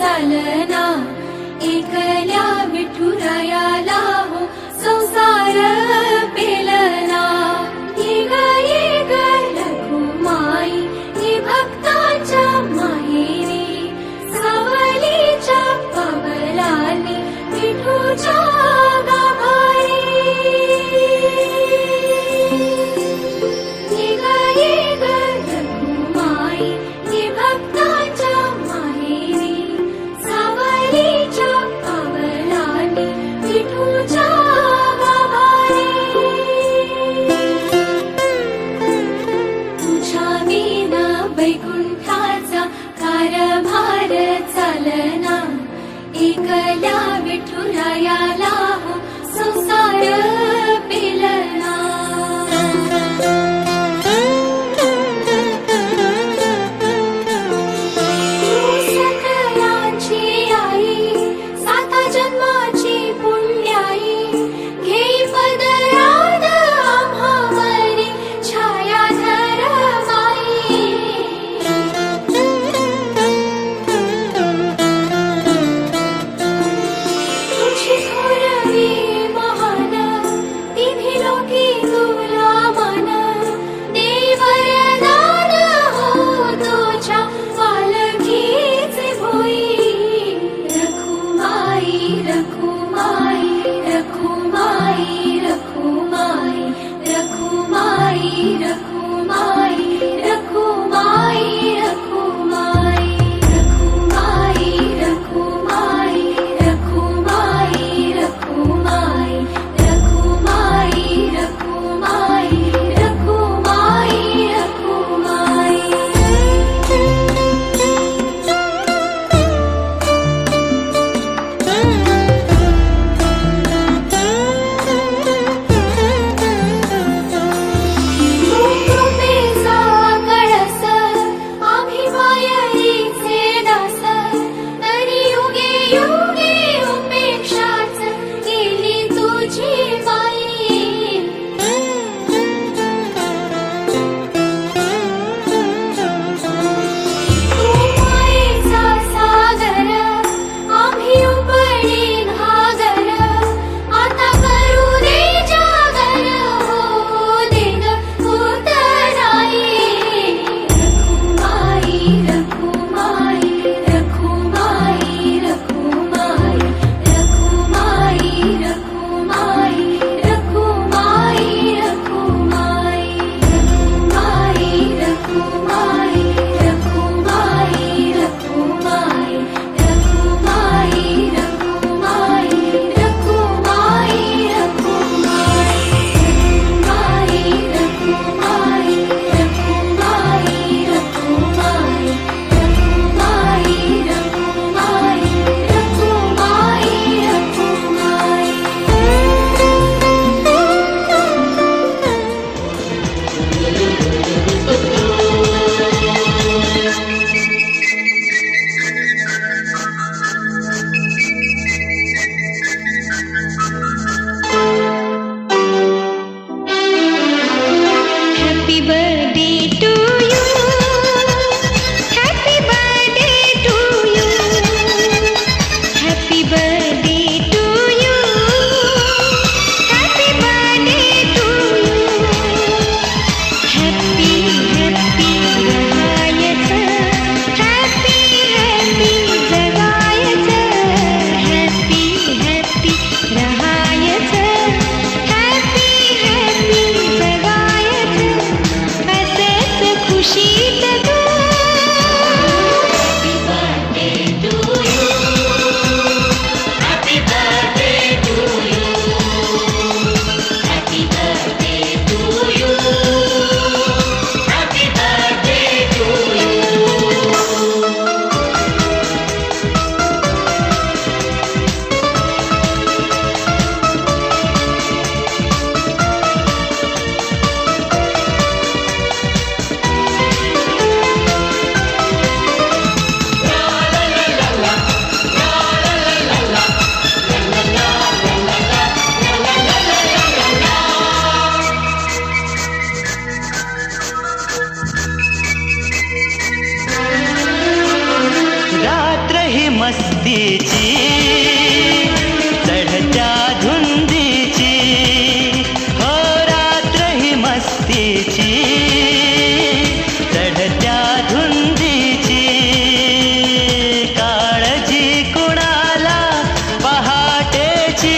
चालना, एकल्या विठुरायाला हो संसार पेलना। ये ग रखुमाई ही भक्ताच्या माहेरी, सावलीच्या पावलांनी विठूच्या गाभारी। ये ग रखुमाई ही भक्ताच्या माहेरी, सावलीच्या पावलांनी विठूच्या गाभारी। तुझ्या विना वैकुंठाचा कारभार चालना, एकल्या विठुरायाला हो संसार पेलना। तू सकलांची आई, साता जन्माची पुण्याई, घेई पदरात आम्हावरी छायाधर माई। तुझी थोरवी महान मस्तीची चढत्या धुंदीची हो रात्र ही मस्तीची चढत्या धुंदीची काळजी कुणाला पहाटेची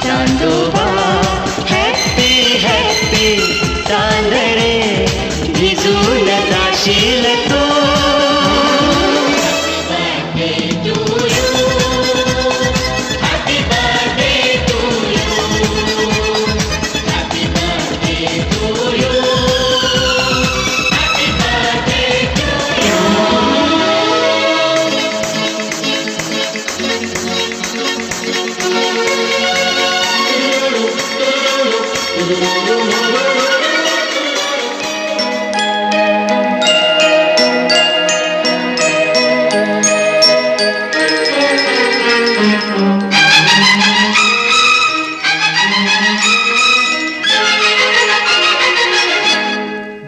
चांदोबा हॅपी हॅपी चांदणे भिजून जाशील तू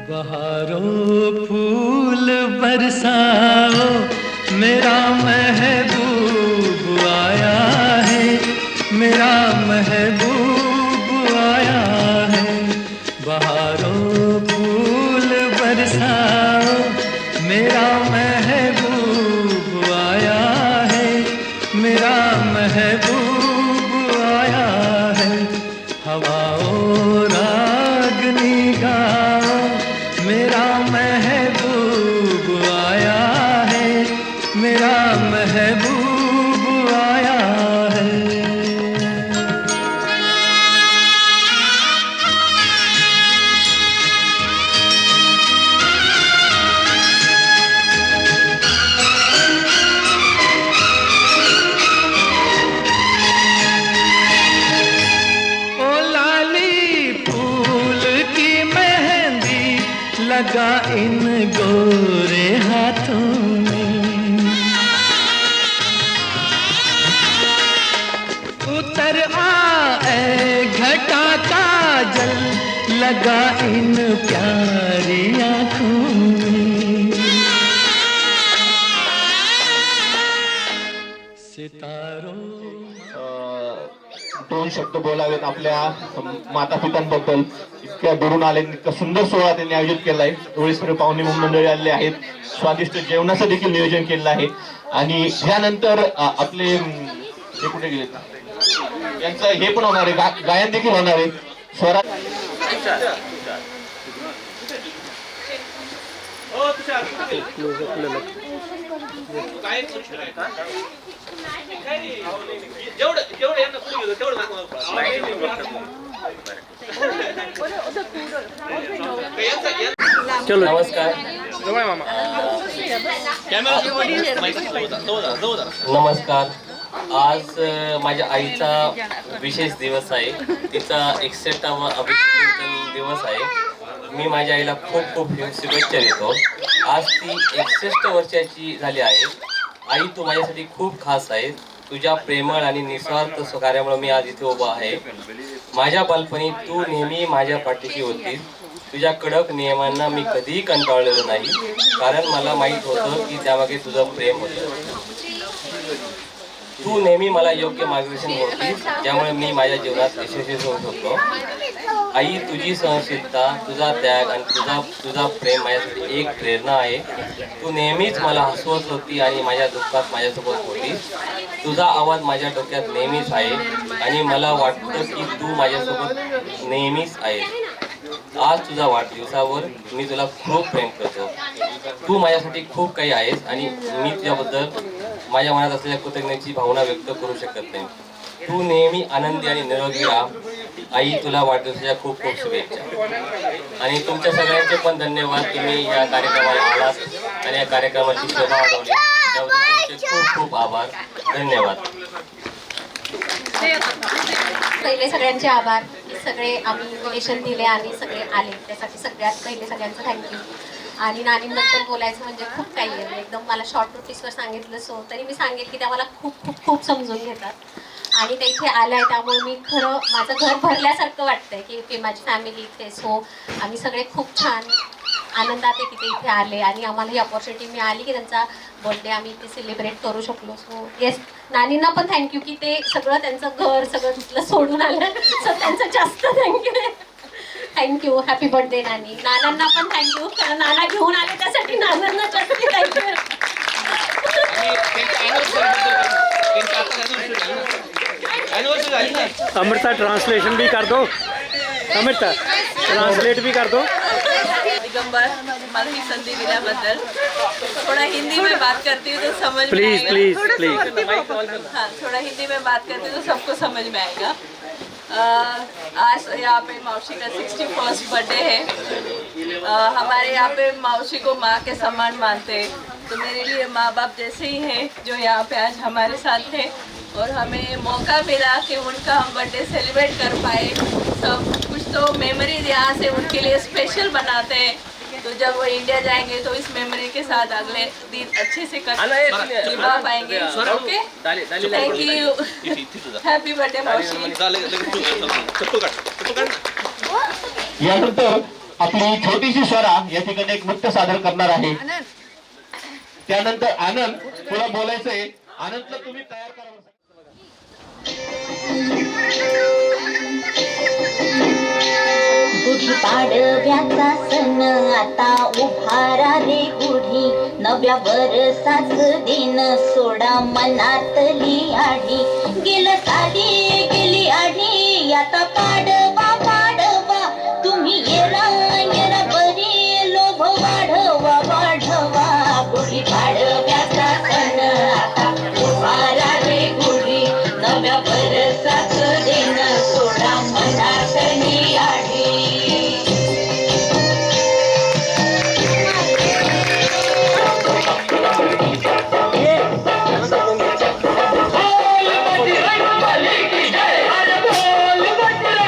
बहारों फूल बरसाओ मेरा महबूब आया है मेरा महबूब आया है बहारों फूल बरसाओ मेरा महबूब आया है मेरा महबूब आया है हवाओं रागनी गाओ मेरा महबूब आया है मेरा महबूब आया है ओ लाली फूल की मेहंदी लगा इन गोरे हाथों में उतर आए घटा का जल लगा इन प्यारी आँखों में सितारों दोन शब्द बोलावेत आपल्या माता पित्यांबद्दल. इतक्या दुरून आले, इतका सुंदर सोहळा त्यांनी आयोजित केलाय. एवढे सर्व पाहुणे मंडळी आलेले आहेत. स्वादिष्ट जेवणाचं देखील नियोजन केलेलं आहे. आणि यानंतर आपले हे कुठे गेले यांचं हे पण होणार आहे, गायन देखील होणार आहे. स्वरा नमस्कार. नमस्कार. आज माझ्या आईचा विशेष दिवस आहे. तिचा 61वा अभिषेक दिवस आहे. मी माझ्या आईला खूप खूप शुभेच्छा देतो. आज ती 61 वर्षाची झाली आहे. आई, तू माझ्यासाठी खूप खास आहे. तुझ्या प्रेमळ आणि निस्वार्थ सहकार्यामुळे मी आज इथे उभा आहे. माझ्या बालपणी तू नेहमी माझ्या पाठीशी होतीस. तुझ्या कडक नियमांना मी कधीही कंटाळलेलो नाही, कारण मला माहीत होतं की त्यामागे तुझं प्रेम होतं. तू नेहमी मला योग्य मार्गदर्शन होतीस, ज्यामुळे मी माझ्या जीवनात यशस्वी होऊ शकतो. आई, तुझी सहनशीलता, तुझा त्याग आणि तुझा प्रेम माझ्यासाठी एक प्रेरणा आहे. तू नेहमीच मला हसवत होती आणि माझ्या दुःखात माझ्यासोबत होतीस. तुझा आवाज माझ्या डोक्यात नेहमीच आहे आणि मला वाटतं की तू माझ्यासोबत नेहमीच आहेस. आज तुझ्या वाढदिवसावर मी तुला खूप प्रेम करतो. तू माझ्यासाठी खूप काही आहेस आणि मी तुझ्याबद्दल माझ्या मनात असलेल्या कृतज्ञतेची भावना व्यक्त करू शकत नाही. तू नेहमी आनंदी आणि निरोगी राहा. आई, तुला वाढदिवसाच्या खूप खूप शुभेच्छा. आणि तुमच्या सगळ्यांचे पण धन्यवाद. तुम्ही या कार्यक्रमाला आलात आणि या कार्यक्रमाची शोभा वाढवली, त्याबद्दल तुमचे खूप खूप आभार. धन्यवाद. पहिले सगळ्यांचे आभार. सगळे आम्ही इन्व्हिटेशन दिले आणि सगळे आले, त्यासाठी सगळ्यात पहिले सगळ्यांचं थँक्यू. आणि नानींबद्दल बोलायचं म्हणजे खूप काही आहे. एकदम मला शॉर्ट नोटीसवर सांगितलं सो तरी मी सांगेल की त्या मला खूप खूप खूप समजून घेतात आणि त्या इथे आल्या आहे. त्यामुळे मी खरं माझं घर भरल्यासारखं वाटतंय की माझी फॅमिली इथे. सो आम्ही सगळे खूप छान आनंदात आहे की ते इथे आले आणि आम्हाला ही अपॉर्च्युनिटी मिळाली की त्यांचा बर्थडे आम्ही इथे सेलिब्रेट करू शकलो. सो येस, नानींना पण थँक्यू की ते सगळं त्यांचं घर सगळं तिथलं सोडून आलं. सो त्यांचं जास्त थँक्यू. हॅपी बर्थडे नानी. नानांना पण थँक्यू, कारण नाना घेऊन आले त्यासाठी नानांना जास्त थँक्यू. अमृता ट्रांसलेशन भी कर दो, अमृता ट्रांसलेट भी कर दो. दिगंबर मला ही संधी दिल्याबद्दल. थोड़ा हिंदी में बात करती हूँ तो समझ में प्लीज आएगा. Please please. हाँ, थोड़ा हिंदी में बात करती हूँ तो सबको समझ में आएगा. आज यहाँ पे मौसी का 61st बर्थडे है. हमारे यहाँ पे मौसी को माँ के समान मानते हैं, तो मेरे लिए माँ बाप जैसे ही हैं जो यहाँ पे आज हमारे साथ थे और हमें मौका मिला कि उनका हम बर्थडे सेलिब्रेट कर पाए. सब कुछ तो मेमोरीज यहाँ से उनके लिए स्पेशल बनाते हैं. तो जब वो इंडिया जाएंगे तो इस मेमोरी के साथ अगले दिन अच्छे से निभा पाएंगे. Okay, thank you. Happy birthday मौसी. यानंतर आपली छोटीशी स्वरा या ठिकाणी एक नृत्य सादर करणार आहे. त्यानंतर आनंद, तुला बोलायचंय. आनंदला तुम्ही तयार करा. गुढी पाडव्याचा सण आता उभारा रे गुढी. नव्या वर्षाच दिन सोडा मनातली आढी. गेली आढी आता पाडवा पाडवा. तुम्ही येरा येरा बरी लोभ वाढवा वाढवा. गुढी पाडव्याचा सण आता उभारा रे गुढी. नव्या वर्षाच दिन सोडा मनातली आढी. बोल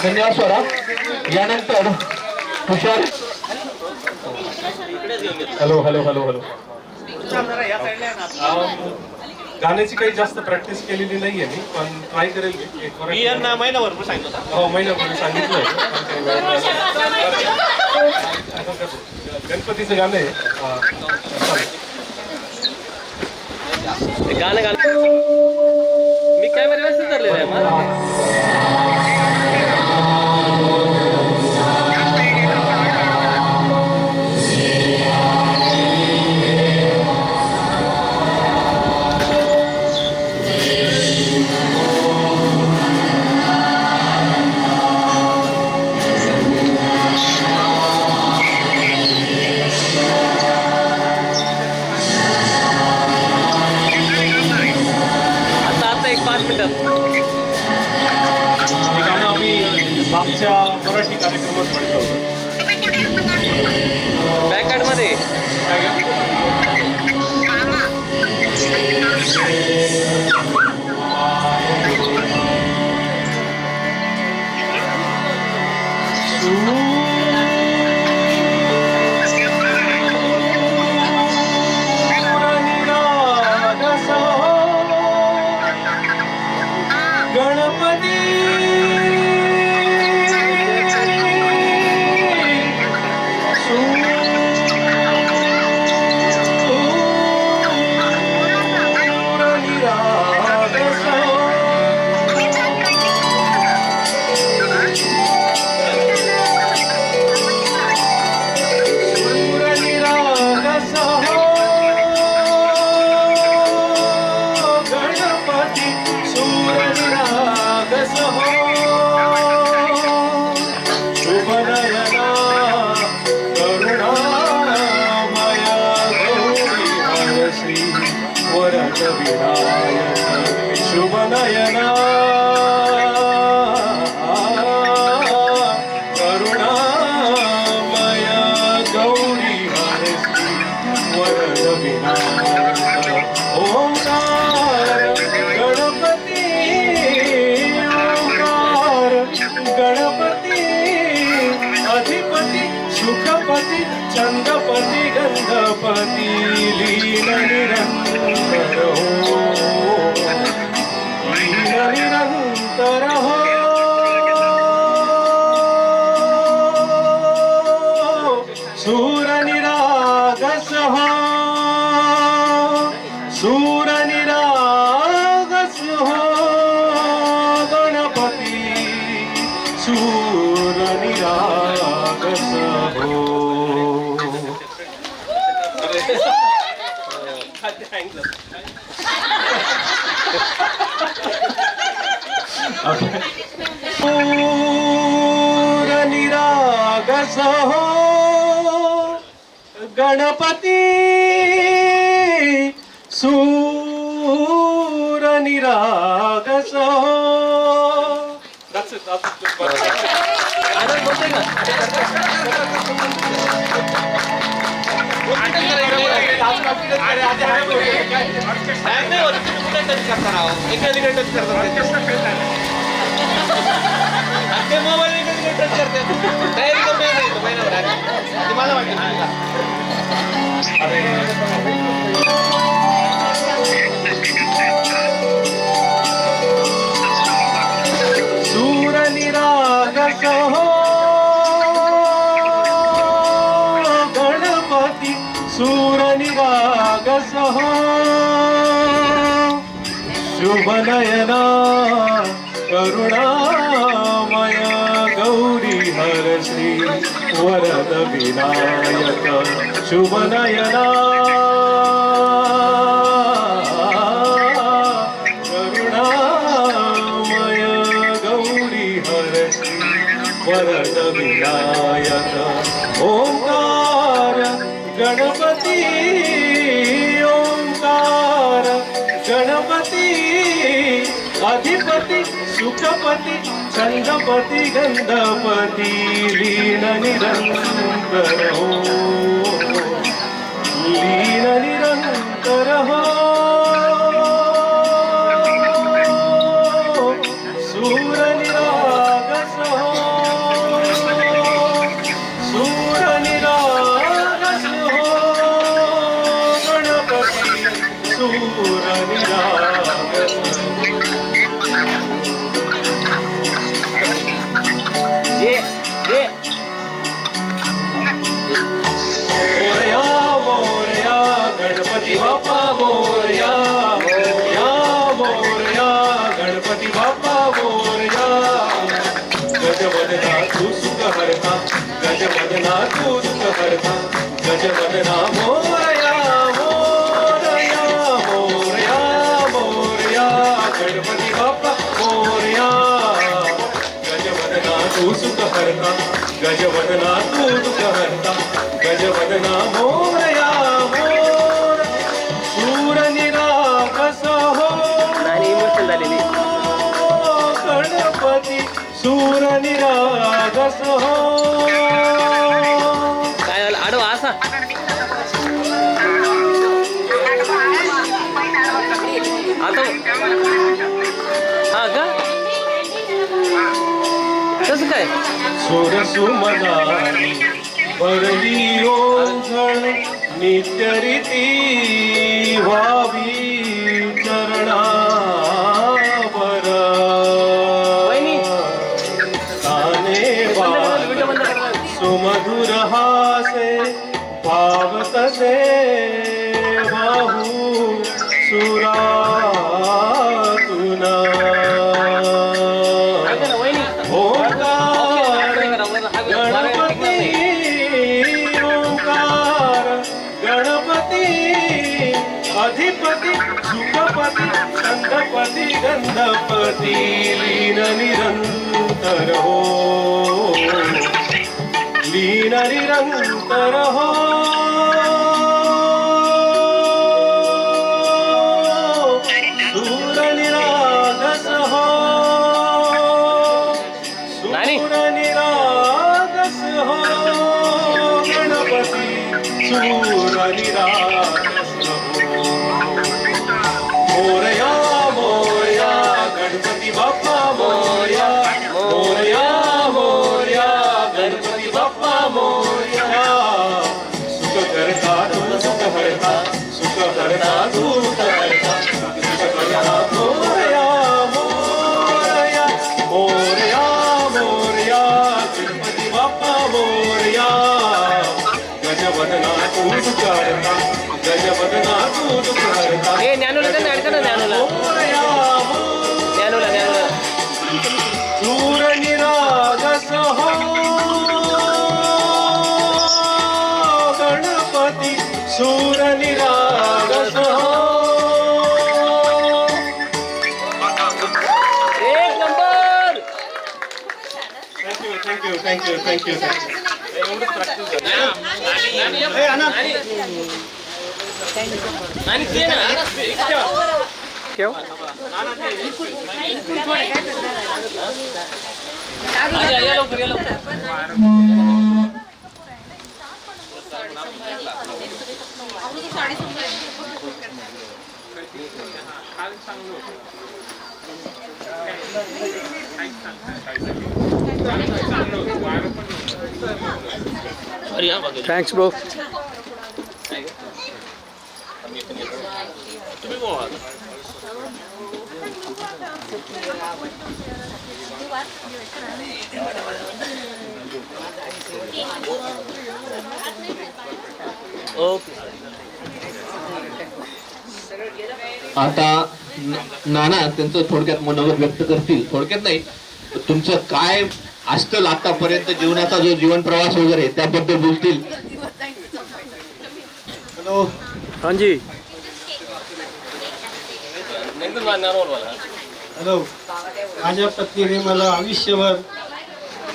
धन्यवाद स्वरा. यानंतर हुशार. Hello hello hello hello. गाण्याची काही जास्त प्रॅक्टिस केलेली नाहीये मी, पण ट्राय करेल मी. मी यांना महिनाभर सांगितलं. हो, महिनाभर सांगितलंय. गणपतीचं गाणं आहे. गाणं मी कॅमेरा व्यवस्थित धरलेला आहे माझा. मागच्या मराठी कार्यक्रमात म्हटलं होतं. बॅकॲर्डमध्ये गणपती शुभनयना करुणामय गौरी हरसी वरद विनायक ओंकार गणपती ओंकार गणपती अधिपती सुखपती चंद्रपती गंधपती लीन निरंतर हो निरंतर हो सूर निरागस हो सूर निरागस हो गणपती सूर निरागस हो. सूर निरागस हो गणपती सूर निरागस हो. सूर निरागस हो गणपती सूर निरागस हो शुभनयना करुणामय गौरी हरश्री वरद विनायक शुभनयना करुणामय गौरी हरश्री वरद विनायक ओंकार गणपती ओंकार गणपती अधिपती सुखपती चंद्रपती गंधपती लीन निरंतर हो लीन निरंतर हो सूर निरागस हो हरता गजवदना तू दुःख हरता गजवदना मोरया मोरया मोरया मोरया गणपती बाप्पा मोरया गजवदना तू सुख हरता गजवदना तू दुःख हरता गजवदना मोरया मोर सूर निरागस हो गणपती सूर निरागस हो काय आडवा असा आता हा का कसं काय सूर सुमनारी भरली ओंघळ नित्यरीती व्हावी चरणावर काने सुमधुर हासे भाव तसे बाहू सुरा तुना ओंकार गणपती ओंकार गणपती अधिपती सुखपती गंधपती गंधपती लीन निरंतर हो लीन निरंतर हो सूर निरागस हो सूर निरागस हो गणपती सूर निरागस हो मोरया मोरया गणपती बाप्पा मोरया मोरया मोरया गणपती बाप्पा मोरया सुख करता तू सुख हरता सुख हरता तू सुख हरता सुख करता मोरया मोरया मोरया मोरया गणपती बाप्पा मोरया गजवदना तू सुख हरता गजवदना तू सुख हरता ए ज्ञानोला त्यांना ऍड करा ज्ञानोला ज्ञानोला ज्ञानोला सूर निरागस हो गणपती सूर निरागस हो एक number thank you thank you thank you thank you आणि ते ना ठेव या लवकर या लवकर थँक्स ब्रो आता नाना त्यांचं थोडक्यात मनोगत व्यक्त करतील. थोडक्यात नाही, तुमचं काय असतं आतापर्यंत जीवनाचा जो जीवन प्रवास वगैरे त्याबद्दल बोलतील. हॅलो हाँ जी हॅलो माझ्या पत्नीने मला आयुष्यभर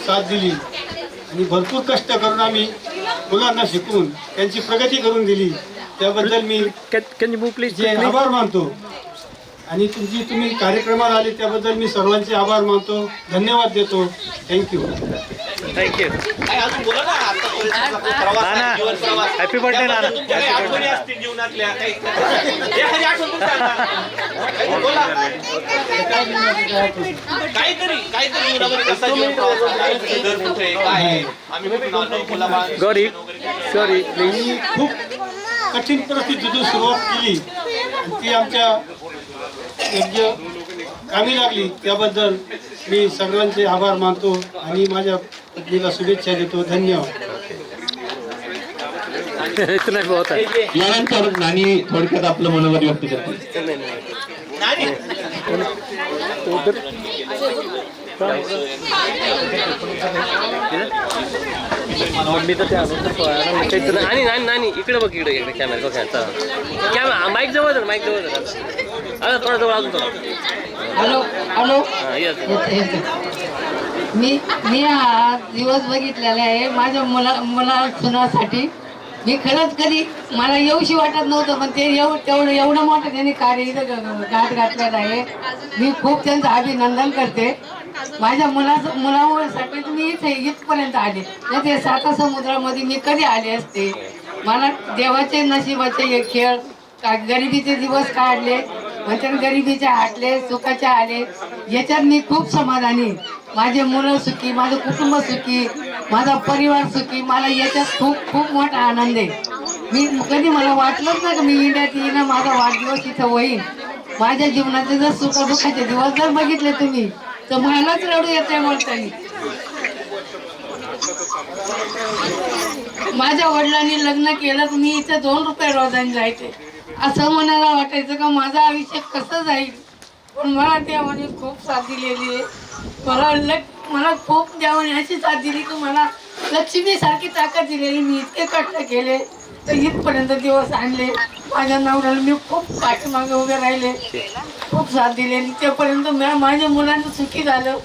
साथ दिली आणि भरपूर कष्ट करून आम्ही मुलांना शिकवून त्यांची प्रगती करून दिली. त्याबद्दल me can you move please जे आभार मानतो आणि तुम्ही कार्यक्रमाला आले त्याबद्दल मी सर्वांचे आभार मानतो. धन्यवाद देतो. Thank you. Thank you Nana happy birthday Nana. Gauri sorry please. खूप कठीण परिस्थितीतून सुरुवात केली आणि ती आमच्या योग्य कामी लागली. त्याबद्दल मी सगळ्यांचे आभार मानतो आणि माझ्या पत्नीला शुभेच्छा देतो. धन्यवाद. इतना बहुत है. यानंतर नानी थोडक्यात आपलं मनोगत व्यक्त करतील. मम्मी तर ते आणून आणि नानी इकडे बघ, इकडे इकडे कॅमेरा बघ. कॅमेरा माईक जवळ धर, माईक जवळ धर. अरे थोडा जवळ, अजून थोडा. Hello hello. हां येस. मी हा दिवस बघितलेला आहे माझ्या मुला सुनासाठी. मी खरंच कधी मला येऊशी वाटत नव्हतं, पण ते एवढं मोठं त्यांनी कार्य इथं गाठ घातलेलं आहे. मी खूप त्यांचं अभिनंदन करते. माझ्या मुलासाठी मी इथे इथपर्यंत आले नाही, ते साता समुद्रामध्ये मी कधी आले असते. मला देवाचे नशिबाचे हे खेळ गरिबीचे दिवस काढले, म्हणजे गरिबीचे हाटले, सुखाचे आले, याच्यात मी खूप समाधानी. माझे मुलं सुखी, माझं कुटुंब सुखी, माझा परिवार सुखी. मला याच्यात खूप खूप मोठा आनंद आहे. मी कधी मला वाटलंच नाही की मी इंडियात येईन, माझा वाढदिवस इथं होईल. माझ्या जीवनाचे जर सुखदुःखाचे दिवस जर बघितले तुम्ही तर मलाच रडू येते बोलतानी. माझ्या वडिलांनी लग्न केलं तर मी इथे 2 रुपये रोजाने जायचे. असं मनाला वाटायचं का माझं आयुष्य कसं जाईल, पण मला देवाने खूप साथ दिलेली आहे. मला खूप देवाने अशी साथ दिली की मला लक्ष्मी सारखी ताकद दिलेली. मी इतके कष्ट केले तर इथपर्यंत दिवस आणले. माझ्या नवऱ्याला मी खूप पाठीमागे उभे राहिले, खूप साथ दिलेली. तेपर्यंत माझ्या मुलांचं सुखी झालं,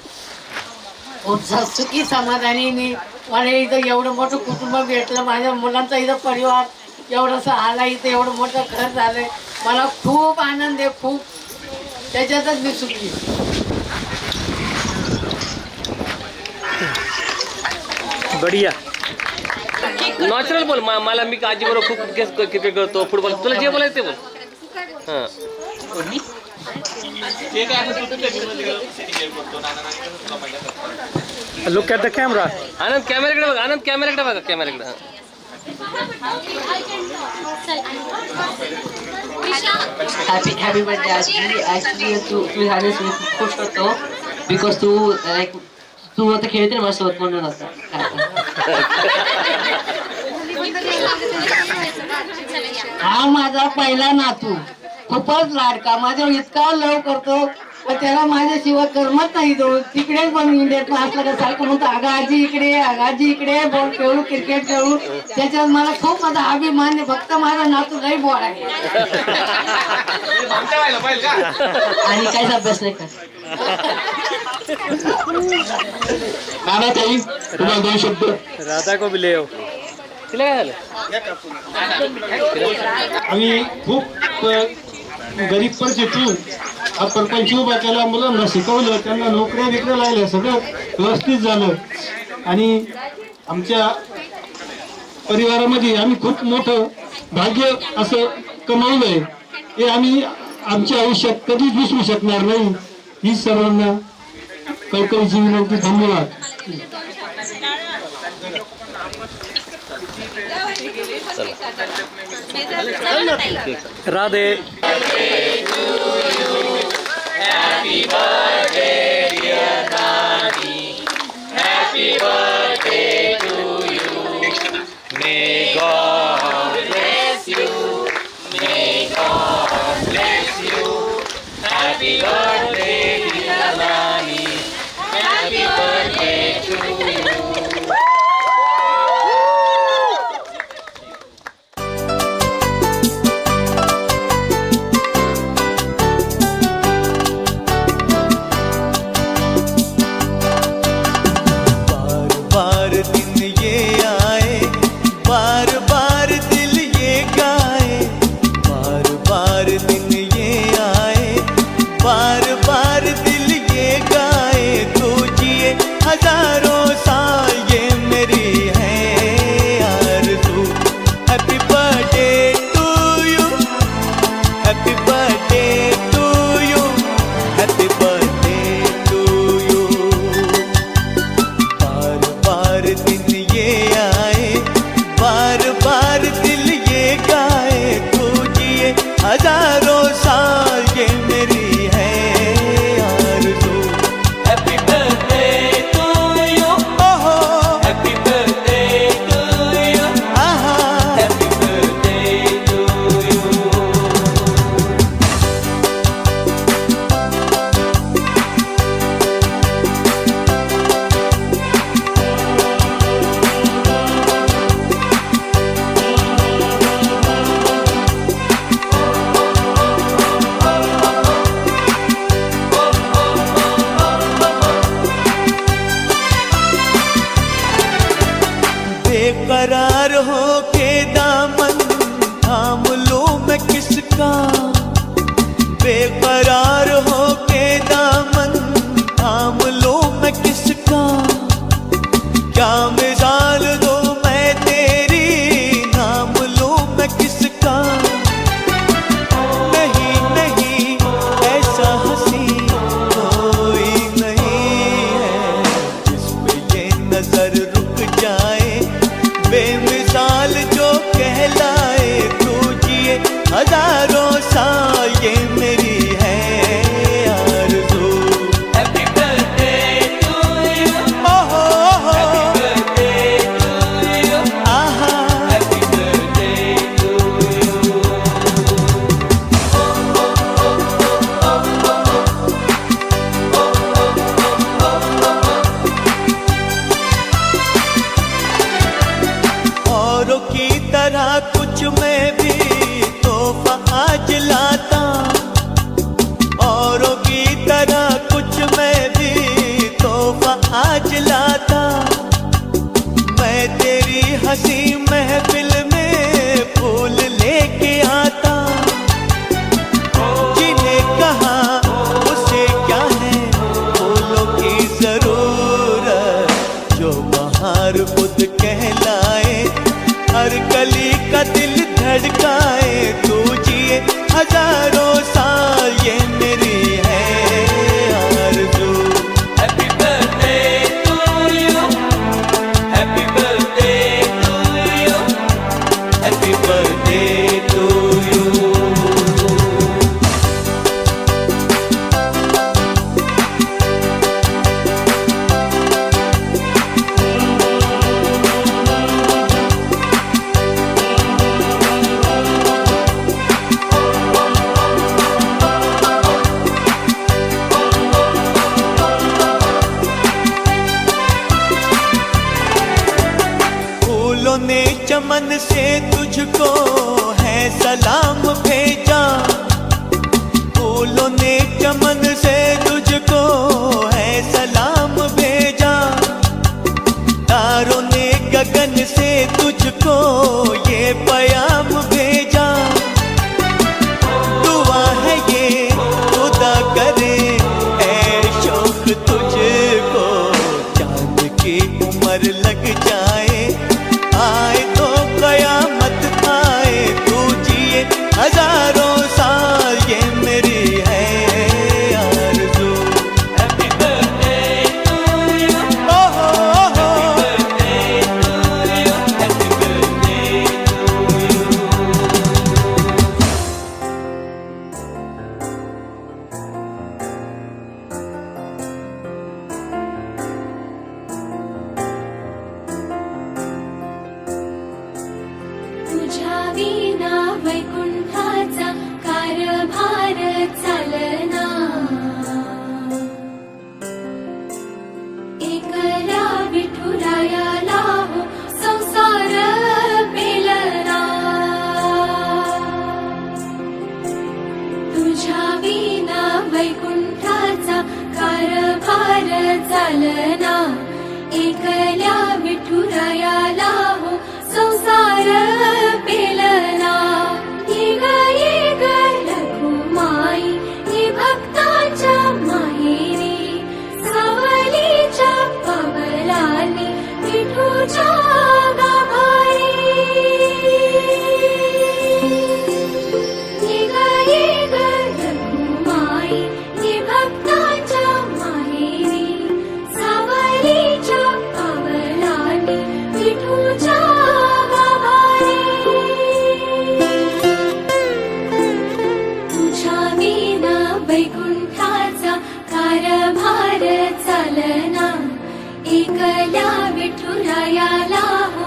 खूप सुखी समाधानी. मला इथं एवढं मोठं कुटुंब भेटलं, माझ्या मुलांचा इथं परिवार एवढंसं आला, इथं एवढं मोठं घर झालंय. मला खूप आनंद आहे, खूप. त्याच्यातच मी सुखी. बढिया. नॅचरल बोल. मला मी आजी बरोबर खूप क्रिकेट करतो, फुटबॉल, तुला जे बोलायचं ते बोल. हां लुक ॲट द कॅमेरा. आनंद कॅमेराकडे बघा, आनंद कॅमेराकडे बघा, कॅमेराकडे. हॅपी बर्थडे आजी. ॲक्च्युली तू झालीस मी खूप खुश होतो, बिकॉज तू आता खेळते ना माझ्यासोबत म्हणून होता. हा माझा पहिला नातू, खूपच लाडका, माझ्यावर इतका लव करतो पण त्याला माझ्याशिवाय करमत नाही. तो तिकडेच पण इंडियात असला का सारखं म्हणतो अगं आजी इकडे, अगं आजी इकडे, बॉल खेळू, क्रिकेट खेळू. त्याच्यात मला खूप माझा अभिमान आहे. फक्त माझा नातू लई बॉल आहे आणि काहीच अभ्यास नाही करत. नाना ताई तुम्हाला 2 शब्द. राधा को बिले हो. तिला काय झालं? आम्ही खूप गरीब परिस्थितीतून हा प्रपंच उभा केला. मुलांना शिकवलं, त्यांना नोकऱ्या बिकऱ्या लागल्या, सगळं व्यवस्थित झालं. आणि आमच्या परिवारामध्ये आम्ही खूप मोठं भाग्य असं कमावलं आहे. हे आम्ही आमच्या आयुष्यात कधीच विसरू शकणार नाही. ही सर्वांना कळकळीची विनंती. धन्यवाद. Radhe. Happy birthday dear Nani, happy birthday to you. May God bless you, may God bless you. Happy birthday dear Nani, happy birthday to you. बार दिन ये आए, बार बेकरार हो के दामन थाम लूं मैं किसका, बेकरार हो के दामन थाम लूं मैं किसका, क्या मिसाल दो मैं तेरी नाम लूं मैं किसका। नहीं नहीं ऐसा हंसी कोई नहीं है जिस पे ये नजर रुक जाए, बेमिसाल जो कहलाए, तू जिए हजारों साल ये मेरी है आरज़ू। हैप्पी बर्थडे टू यू, ओहो हैप्पी बर्थडे टू यू, आहा हैप्पी बर्थडे टू यू। औरों की तरह कुछ मैं भी तोहफा आज लाता, औरों की तरह कुछ मैं भी तोहफा आज लाता, मैं तेरी हंसी महफिल में फूल लेके आता, जिन्हें कहा उसे क्या है फूलों की जरूरत, जो बहार खुद कहलाए, हर कली का दिल धड़काए, तू जिए हजारों साल ये मेरी है आरज़ू। Happy birthday to you, happy birthday to you, happy birthday to you. फूलों ने चमन से तुझको है सलाम भेजा, फूलों ने चमन से तुझको है सलाम भेजा, तारों ने गगन से तुझको ये प्याम भेजा, दुआ है ये खुदा करे ऐ शौक तुझको, चांद की उम्र लग जाए, आए तो कयामत आए, तू जिए हजारों साल ये मेरी है आरज़ू। हैप्पी बर्थडे टू यू, ओहो ओहो happy birthday to you, happy birthday to you. तुझ्या विना वैकुंठाचा कारभार चालना, एकला विठुरायाला हो संसार पेलना, तुझ्या विना वैकुंठाचा कारभार चालना, एकल्या विठुरायाला हो संसार पेलना। ये ग रघुमाई ये भक्ताच्या माहेरी, सावलीच्या पवलानी विठूच्या गाभारी। ये ग रघुमाई ये भक्ताच्या माहेरी, सावलीच्या पवलानी विठूच्या गाभारी। तुझ्या विना वैकुंठाचा कारभार चालना, एकल्या विठुरायाला हो